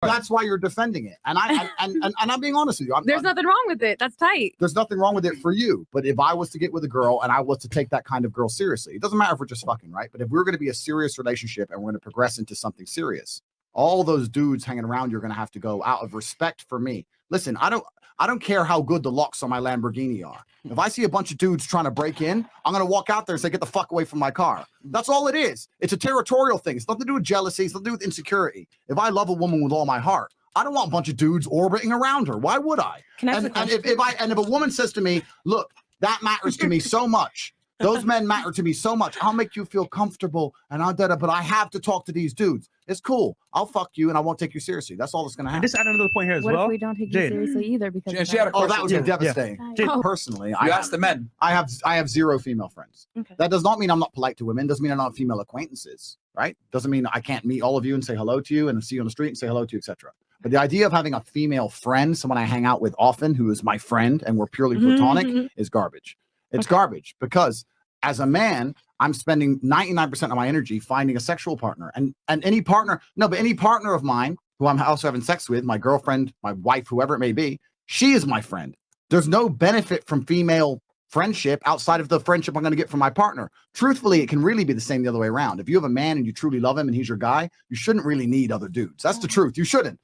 That's why you're defending it. And I'm being honest with you. There's nothing wrong with it. That's tight. There's nothing wrong with it for you. But if I was to get with a girl and I was to take that kind of girl seriously, it doesn't matter if we're just fucking, right? But if we're going to be a serious relationship and we're going to progress into something serious, all those dudes hanging around, you're going to have to go out of respect for me. Listen, I don't care how good the locks on my Lamborghini are. If I see a bunch of dudes trying to break in, I'm going to walk out there and say, get the fuck away from my car. That's all it is. It's a territorial thing. It's nothing to do with jealousy. It's nothing to do with insecurity. If I love a woman with all my heart, I don't want a bunch of dudes orbiting around her. Why would I? And if a woman says to me, look, that matters to me so much. Those men matter to me so much. I'll make you feel comfortable and but I have to talk to these dudes. It's cool. I'll fuck you and I won't take you seriously. That's all that's going to happen. Just add another point here as well. What if we don't take you seriously either? Because that would be devastating. Personally, you ask the men. I have zero female friends. Okay. That does not mean I'm not polite to women. Doesn't mean I'm not female acquaintances, right? Doesn't mean I can't meet all of you and say hello to you and see you on the street and say hello to you, etc. But the idea of having a female friend, someone I hang out with often, who is my friend and we're purely platonic, is garbage. It's garbage because as a man, I'm spending 99% of my energy finding a sexual partner. And any partner of mine who I'm also having sex with, my girlfriend, my wife, whoever it may be, she is my friend. There's no benefit from female friendship outside of the friendship I'm going to get from my partner. Truthfully, it can really be the same the other way around. If you have a man and you truly love him and he's your guy, you shouldn't really need other dudes. That's the truth. You shouldn't.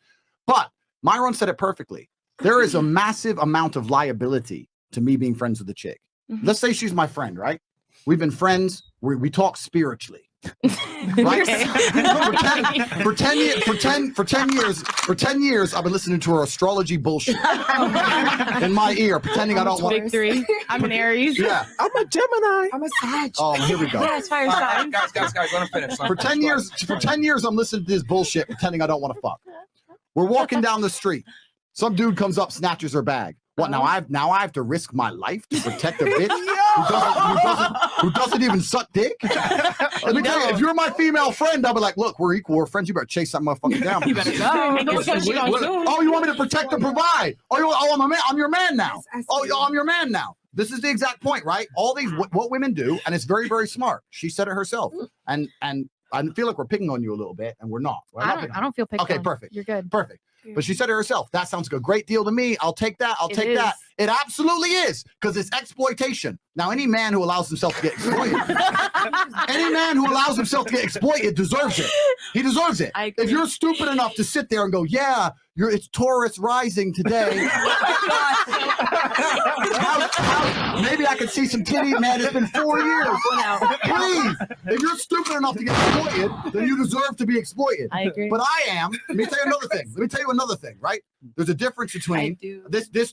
But Myron said it perfectly. There is a massive amount of liability to me being friends with a chick. Let's say she's my friend, right? We've been friends. We talk spiritually, right? for 10 years, I've been listening to her astrology bullshit in my ear, pretending I don't want. Big three. I'm an Aries. Yeah, I'm a Gemini. I'm a Sag. Oh, here we go. Yeah, it's fire sign. Guys, let him finish. For 10 years, I'm listening to this bullshit, pretending I don't want to fuck. We're walking down the street. Some dude comes up, snatches her bag. What now? I have to risk my life to protect a bitch who doesn't even suck dick. Let me tell you, if you're my female friend, I'll be like, look, we're equal, we're friends. You better chase that motherfucker down. You better go. Oh, you want me to protect and provide? I'm your man now. I'm your man now. This is the exact point, right? All these what women do, and it's very, very smart. She said it herself, and I feel like we're picking on you a little bit, and we're not. I don't feel picked on. Okay, perfect. You're good. Perfect. But she said it herself. That sounds like a great deal to me. I'll take that. I'll take that. It absolutely is, because it's exploitation. Now, any man who allows himself to get exploited, deserves it. He deserves it. If you're stupid enough to sit there and go, yeah, it's Taurus rising today. Maybe I could see some titty, man. It's been 4 years. Please, if you're stupid enough to get exploited, then you deserve to be exploited. I agree. But I am. Let me tell you another thing. Right? There's a difference between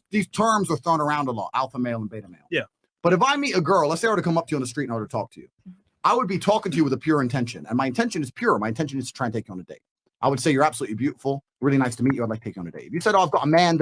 these terms are thrown around a lot: alpha male and beta male. Yeah. But if I meet a girl, let's say I were to come up to you on the street and I were to talk to you, I would be talking to you with a pure intention, and my intention is pure. My intention is to try and take you on a date. I would say, you're absolutely beautiful. Really nice to meet you. I'd like to take you on a date. If you said, oh, I've got a man,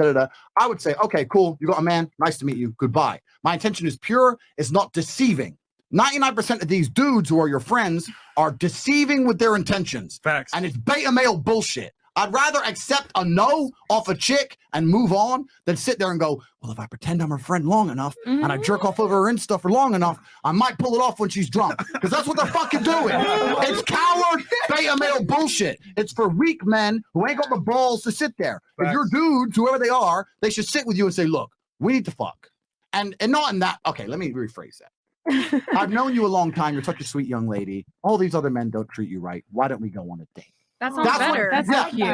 I would say, okay, cool. You got a man. Nice to meet you. Goodbye. My intention is pure. It's not deceiving. 99% of these dudes who are your friends are deceiving with their intentions. Facts. And it's beta male bullshit. I'd rather accept a no off a chick and move on than sit there and go, well, if I pretend I'm her friend long enough and I jerk off over her Insta for long enough, I might pull it off when she's drunk. Because that's what they're fucking doing. It's coward beta male bullshit. It's for weak men who ain't got the balls to sit there. Facts. If you're dudes, whoever they are, they should sit with you and say, look, we need to fuck. And not in that. Okay, let me rephrase that. I've known you a long time. You're such a sweet young lady. All these other men don't treat you right. Why don't we go on a date? That sounds better. That's cute.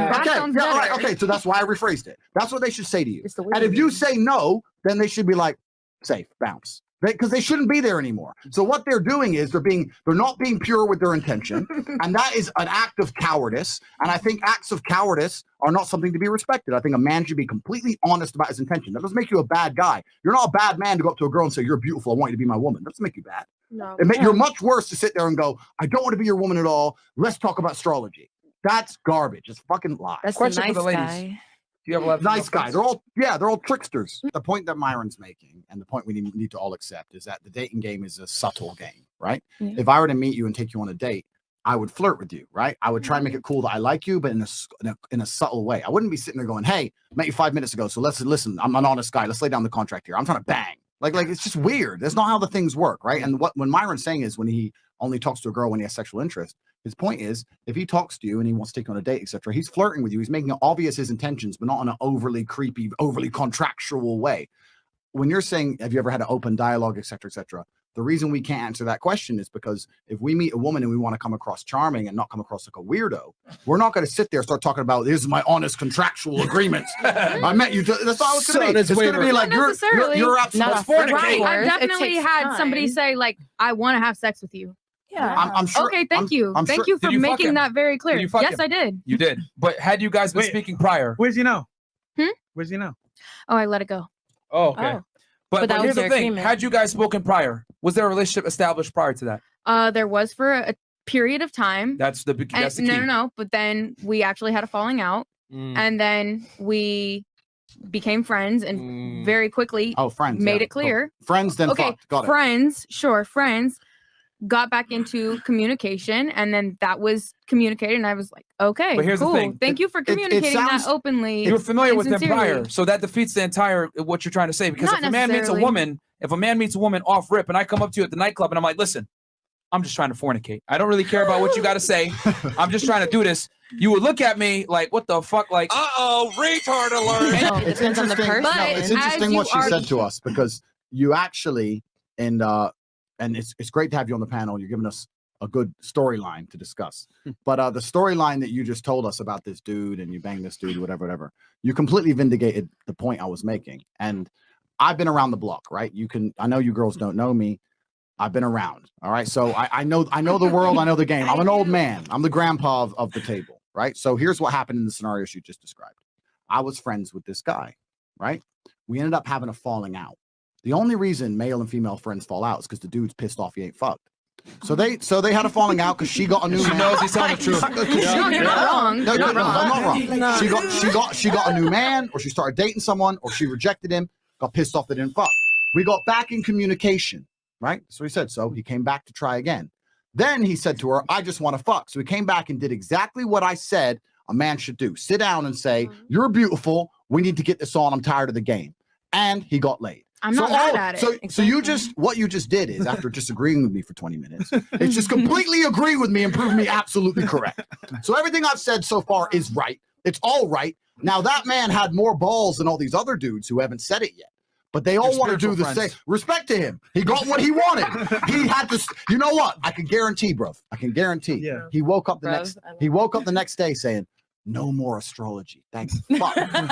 Okay, so that's why I rephrased it. That's what they should say to you. And if you say no, then they should be like, safe, bounce. Because they shouldn't be there anymore. So what they're doing is they're not being pure with their intention, and that is an act of cowardice. And I think acts of cowardice are not something to be respected. I think a man should be completely honest about his intention. That doesn't make you a bad guy. You're not a bad man to go up to a girl and say, you're beautiful, I want you to be my woman. That doesn't make you bad. No. You're much worse to sit there and go, I don't want to be your woman at all. Let's talk about astrology. That's garbage. It's fucking lies. That's Question nice for the ladies. guy. Do you have nice guys? They're all tricksters. The point that Myron's making, and the point we need to all accept, is that the dating game is a subtle game, right? Yeah. If I were to meet you and take you on a date, I would flirt with you, right? I would try and make it cool that I like you, but in a subtle way. I wouldn't be sitting there going, "Hey, met you 5 minutes ago, so let's listen. I'm an honest guy. Let's lay down the contract here. I'm trying to bang." Like it's just weird. That's not how the things work, right? And when Myron's saying is when he only talks to a girl when he has sexual interest, His point is, if he talks to you and he wants to take you on a date, etc., he's flirting with you. He's making it obvious his intentions, but not in an overly creepy, overly contractual way. When you're saying, have you ever had an open dialogue, etc., etc., the reason we can't answer that question is because if we meet a woman and we want to come across charming and not come across like a weirdo, we're not going to sit there and start talking about, this is my honest contractual agreements. I met you. That's all it's going to be. It's going to be like, you're absolutely Right. I've It definitely takes had time. somebody say, like, I want to have sex with you. Yeah. I'm sure. Okay, thank you. I'm Thank sure- you for Did you fuck making him? that very clear. Did you fuck Yes, him? I did. You did. But had you guys been Wait. speaking prior? Where's he now? Hmm? Where's he now? Oh, I let it go. Oh, okay. Oh. But But that here's was the their thing. agreement. Had you guys spoken prior? Was there a relationship established prior to that? There was for a period of time. That's the And, that's the key. no. But then we actually had a falling out, and then we became friends, and very quickly friends. made yeah. it clear. Cool. Friends, then Okay, fucked. Got it. friends, got back into communication, and then that was communicated, and I was like, okay, But here's the cool. thing. Thank you for communicating sounds- that openly. You were familiar and with him sincerely. prior, so that defeats the entire what you're trying to say. Because Not if a man meets a necessarily. woman, off rip, and I come up to you at the nightclub and I'm like, listen, I'm just trying to fornicate. I don't really care about what you got to say. I'm just trying to do this. You would look at me like, what the fuck? Like, retard alert. No, it It's depends on the interesting. person. But It's as interesting you what she are- said to us, because you actually, and it's great to have you on the panel. You're giving us a good storyline to discuss. But the storyline that you just told us about this dude and you banged this dude, whatever, you completely vindicated the point I was making. And I've been around the block, right? I know you girls don't know me. I've been around. All right. So I know the world. I know the game. I'm an old man. I'm the grandpa of the table. Right. So here's what happened in the scenarios you just described. I was friends with this guy. Right. We ended up having a falling out. The only reason male and female friends fall out is because the dude's pissed off he ain't fucked. So they had a falling out because she got a new man. knows he's telling the truth. No, you're not wrong. No, You're I'm not wrong. No. She got a new man, or she started dating someone, or she rejected him, got pissed off they didn't fuck. We got back in communication, right? So he said so. He came back to try again. Then he said to her, I just want to fuck. So he came back and did exactly what I said a man should do. Sit down and say, you're beautiful. We need to get this on. I'm tired of the game. And he got laid. I'm not mad at it. So what you just did is, after disagreeing with me for 20 minutes, it's just completely agree with me and prove me absolutely correct. So everything I've said so far is right. It's all right. Now that man had more balls than all these other dudes who haven't said it yet. But they all want to do the spiritual same. Respect to him. He got what he wanted. He had to. You know what? I can guarantee, bro. I can guarantee. Yeah. He woke up the Bruv, next. Next day saying, "No more astrology. Thank fuck. I'm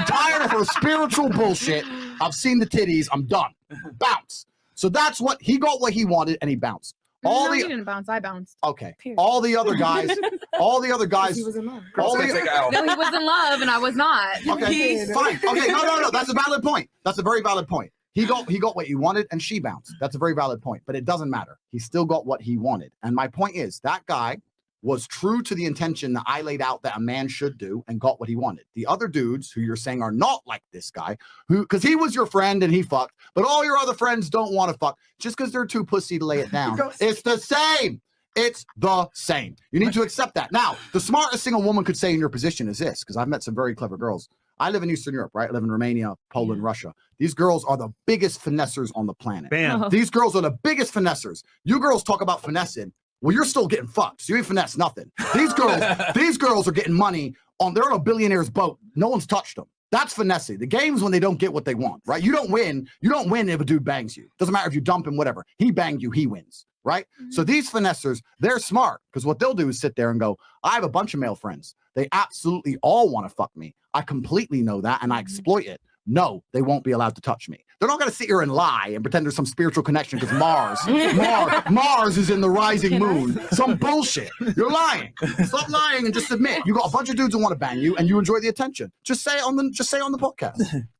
tired of her spiritual bullshit. I've seen the titties. I'm done. Bounce." So that's what he got. What he wanted, and he bounced. No, you didn't bounce. I bounced. Okay. Period. All the other guys. He was in love. all Girl's gonna take the, a L. No, he was in love, and I was not. Okay, fine. Okay, no. That's a valid point. That's a very valid point. He got what he wanted, and she bounced. That's a very valid point. But it doesn't matter. He still got what he wanted. And my point is, that guy was true to the intention that I laid out that a man should do, and got what he wanted. The other dudes who you're saying are not like this guy, because he was your friend and he fucked, but all your other friends don't want to fuck just because they're too pussy to lay it down. It's the same. It's the same. You need to accept that. Now, the smartest thing a woman could say in your position is this, because I've met some very clever girls. I live in Eastern Europe, right? I live in Romania, Poland, Russia. These girls are the biggest finessers on the planet. Bam. These girls are the biggest finessers. You girls talk about finessing. Well, you're still getting fucked, so you ain't finesse nothing. These girls are getting money they're on a billionaire's boat. No one's touched them. That's finessing. The game's when they don't get what they want, right? You don't win. You don't win if a dude bangs you. Doesn't matter if you dump him, whatever. He banged you, he wins, right? So these finessers, they're smart, because what they'll do is sit there and go, I have a bunch of male friends. They absolutely all want to fuck me. I completely know that, and I exploit it. No, they won't be allowed to touch me. They're not going to sit here and lie and pretend there's some spiritual connection because Mars is in the rising moon. Some bullshit. You're lying. Stop lying and just admit you got a bunch of dudes who want to bang you and you enjoy the attention. Just say it on the podcast.